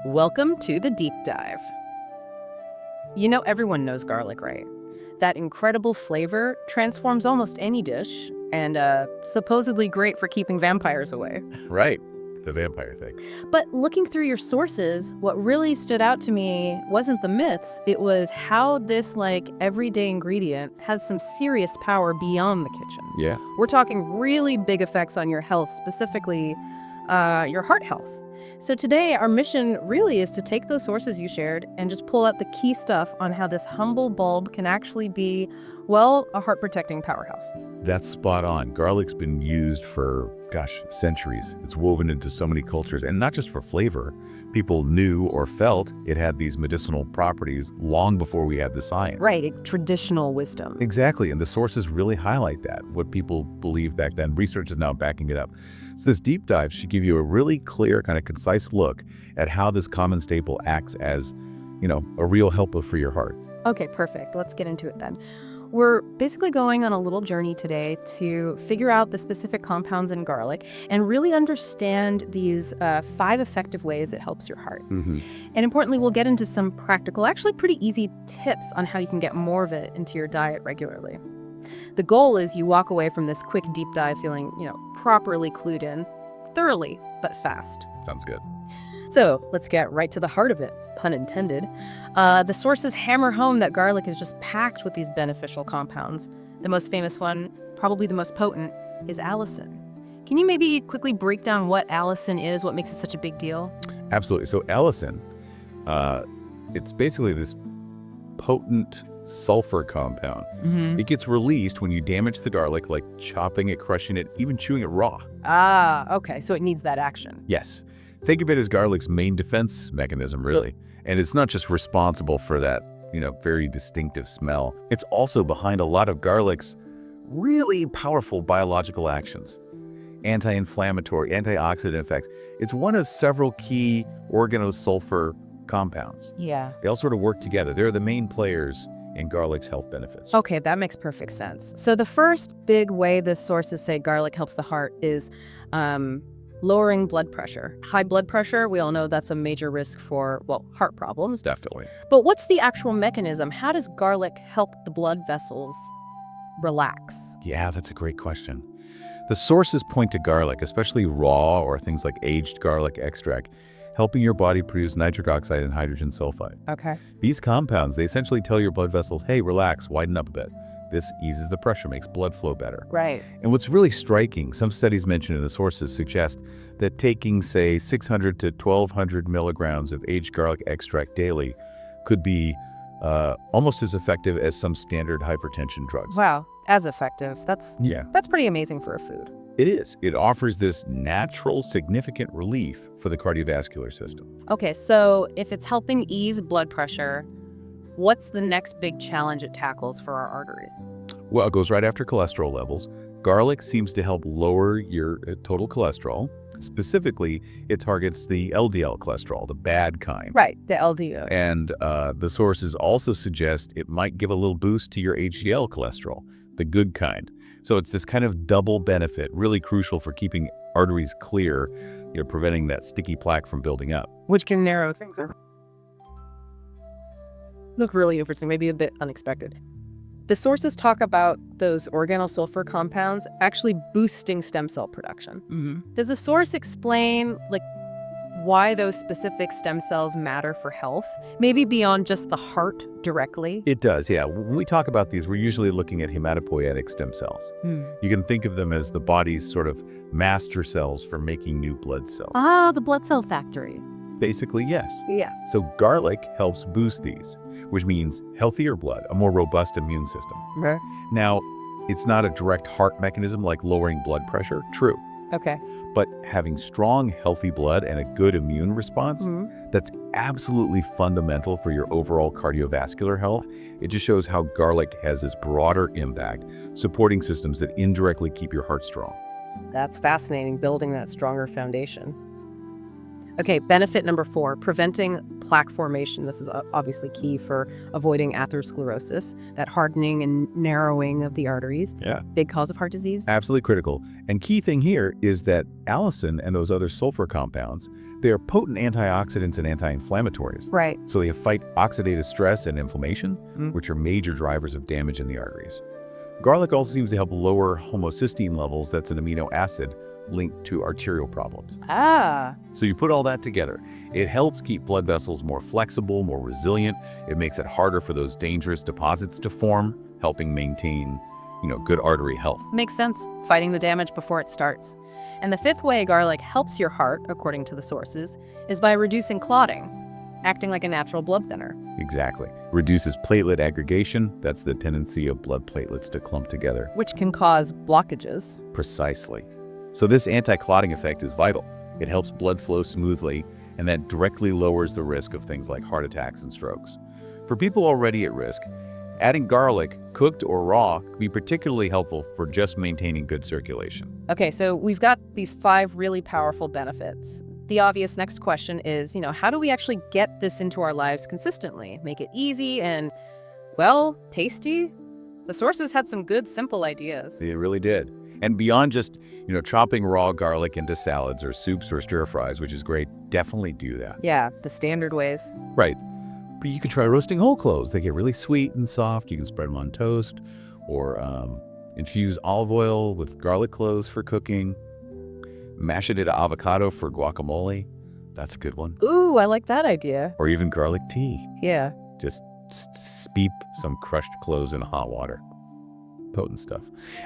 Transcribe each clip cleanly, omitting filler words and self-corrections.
Welcome to the deep dive. You know, everyone knows garlic, right? That incredible flavor transforms almost any dish and supposedly great for keeping vampires away. Right, the vampire thing. But looking through your sources, what really stood out to me wasn't the myths, it was how this everyday ingredient has some serious power beyond the kitchen. Yeah. We're talking really big effects on your health, specifically your heart health. So today, our mission really is to take those sources you shared and just pull out the key stuff on how this humble bulb can actually be, well, a heart-protecting powerhouse. That's spot on. Garlic's been used for, centuries. It's woven into so many cultures, and not just for flavor. People knew or felt it had these medicinal properties long before we had the science. Right, traditional wisdom. Exactly, and the sources really highlight that, what people believed back then. Research is now backing it up. So this deep dive should give you a really clear, kind of concise look at how this common staple acts as, a real helper for your heart. Okay, perfect. Let's get into it then. We're basically going on a little journey today to figure out the specific compounds in garlic and really understand these 5 effective ways it helps your heart. Mm-hmm. And importantly, we'll get into some practical, actually pretty easy tips on how you can get more of it into your diet regularly. The goal is you walk away from this quick deep dive feeling, properly clued in, thoroughly, but fast. Sounds good. So let's get right to the heart of it, pun intended. The sources hammer home that garlic is just packed with these beneficial compounds. The most famous one, probably the most potent, is allicin. Can you maybe quickly break down what allicin is, what makes it such a big deal? Absolutely. So allicin, it's basically this potent sulfur compound. Mm-hmm. It gets released when you damage the garlic, like chopping it, crushing it, even chewing it raw. Ah, okay, so it needs that action. Yes. Think of it as garlic's main defense mechanism, really. And it's not just responsible for that, very distinctive smell. It's also behind a lot of garlic's really powerful biological actions. Anti-inflammatory, antioxidant effects. It's one of several key organosulfur compounds. Yeah. They all sort of work together. They're the main players in garlic's health benefits. Okay, that makes perfect sense. So the first big way the sources say garlic helps the heart is lowering blood pressure. High blood pressure, we all know that's a major risk for, heart problems. Definitely. But what's the actual mechanism? How does garlic help the blood vessels relax? Yeah, that's a great question. The sources point to garlic, especially raw or things like aged garlic extract, helping your body produce nitric oxide and hydrogen sulfide. Okay. These compounds, they essentially tell your blood vessels, hey, relax, widen up a bit. This eases the pressure, makes blood flow better. Right. And what's really striking, some studies mentioned in the sources suggest that taking, say, 600 to 1,200 milligrams of aged garlic extract daily could be almost as effective as some standard hypertension drugs. Wow, as effective. That's pretty amazing for a food. It is. It offers this natural, significant relief for the cardiovascular system. Okay, so if it's helping ease blood pressure, what's the next big challenge it tackles for our arteries? Well, it goes right after cholesterol levels. Garlic seems to help lower your total cholesterol. Specifically, it targets the LDL cholesterol, the bad kind. Right, the LDL. And the sources also suggest it might give a little boost to your HDL cholesterol, the good kind. So it's this kind of double benefit, really crucial for keeping arteries clear, preventing that sticky plaque from building up. Which can narrow things up. Look really interesting, maybe a bit unexpected. The sources talk about those organosulfur compounds actually boosting stem cell production. Mm-hmm. Does the source explain why those specific stem cells matter for health? Maybe beyond just the heart directly? It does, yeah. When we talk about these, we're usually looking at hematopoietic stem cells. You can think of them as the body's sort of master cells for making new blood cells. Ah, the blood cell factory. Basically, yes. Yeah. So garlic helps boost these, which means healthier blood, a more robust immune system. Right. Now, it's not a direct heart mechanism like lowering blood pressure, true. Okay. But having strong, healthy blood and a good immune response, that's absolutely fundamental for your overall cardiovascular health. It just shows how garlic has this broader impact, supporting systems that indirectly keep your heart strong. That's fascinating, building that stronger foundation. Okay, benefit number 4, preventing plaque formation. This is obviously key for avoiding atherosclerosis, that hardening and narrowing of the arteries. Yeah. Big cause of heart disease. Absolutely critical. And key thing here is that allicin and those other sulfur compounds, they are potent antioxidants and anti-inflammatories. Right. So they fight oxidative stress and inflammation, which are major drivers of damage in the arteries. Garlic also seems to help lower homocysteine levels. That's an amino acid linked to arterial problems. Ah. So you put all that together. It helps keep blood vessels more flexible, more resilient. It makes it harder for those dangerous deposits to form, helping maintain, good artery health. Makes sense. Fighting the damage before it starts. And the 5th way garlic helps your heart, according to the sources, is by reducing clotting, acting like a natural blood thinner. Exactly. Reduces platelet aggregation. That's the tendency of blood platelets to clump together. Which can cause blockages. Precisely. So this anti-clotting effect is vital. It helps blood flow smoothly, and that directly lowers the risk of things like heart attacks and strokes. For people already at risk, adding garlic, cooked or raw, can be particularly helpful for just maintaining good circulation. Okay, so we've got these 5 really powerful benefits. The obvious next question is, how do we actually get this into our lives consistently? Make it easy and, tasty? The sources had some good, simple ideas. It really did. And beyond just, chopping raw garlic into salads or soups or stir fries, which is great, definitely do that. Yeah, the standard ways. Right. But you can try roasting whole cloves. They get really sweet and soft. You can spread them on toast or infuse olive oil with garlic cloves for cooking. Mash it into avocado for guacamole. That's a good one. Ooh, I like that idea. Or even garlic tea. Yeah. Just steep some crushed cloves in hot water. Potent stuff.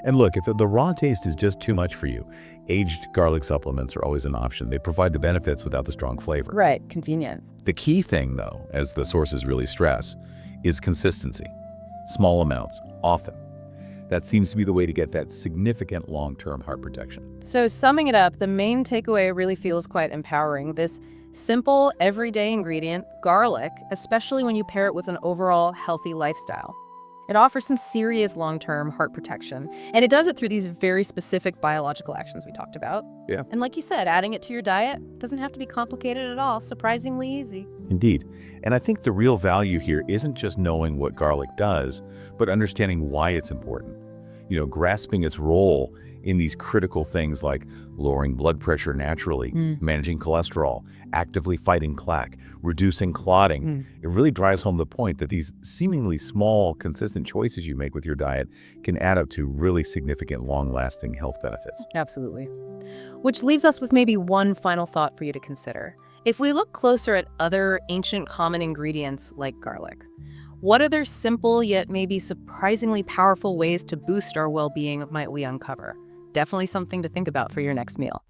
And look, if the raw taste is just too much for you, aged garlic supplements are always an option. They provide the benefits without the strong flavor. Right, convenient. The key thing, though, as the sources really stress, is consistency. Small amounts, often. That seems to be the way to get that significant long-term heart protection. So summing it up, the main takeaway really feels quite empowering. This simple, everyday ingredient, garlic, especially when you pair it with an overall healthy lifestyle. It offers some serious long-term heart protection, and it does it through these very specific biological actions we talked about. Yeah. And like you said, adding it to your diet doesn't have to be complicated at all, surprisingly easy. Indeed. And I think the real value here isn't just knowing what garlic does, but understanding why it's important. Grasping its role in these critical things like lowering blood pressure naturally, managing cholesterol, actively fighting plaque, reducing clotting. It really drives home the point that these seemingly small, consistent choices you make with your diet can add up to really significant, long-lasting health benefits. Absolutely. Which leaves us with maybe one final thought for you to consider. If we look closer at other ancient common ingredients like garlic, what other simple yet maybe surprisingly powerful ways to boost our well-being might we uncover? Definitely something to think about for your next meal.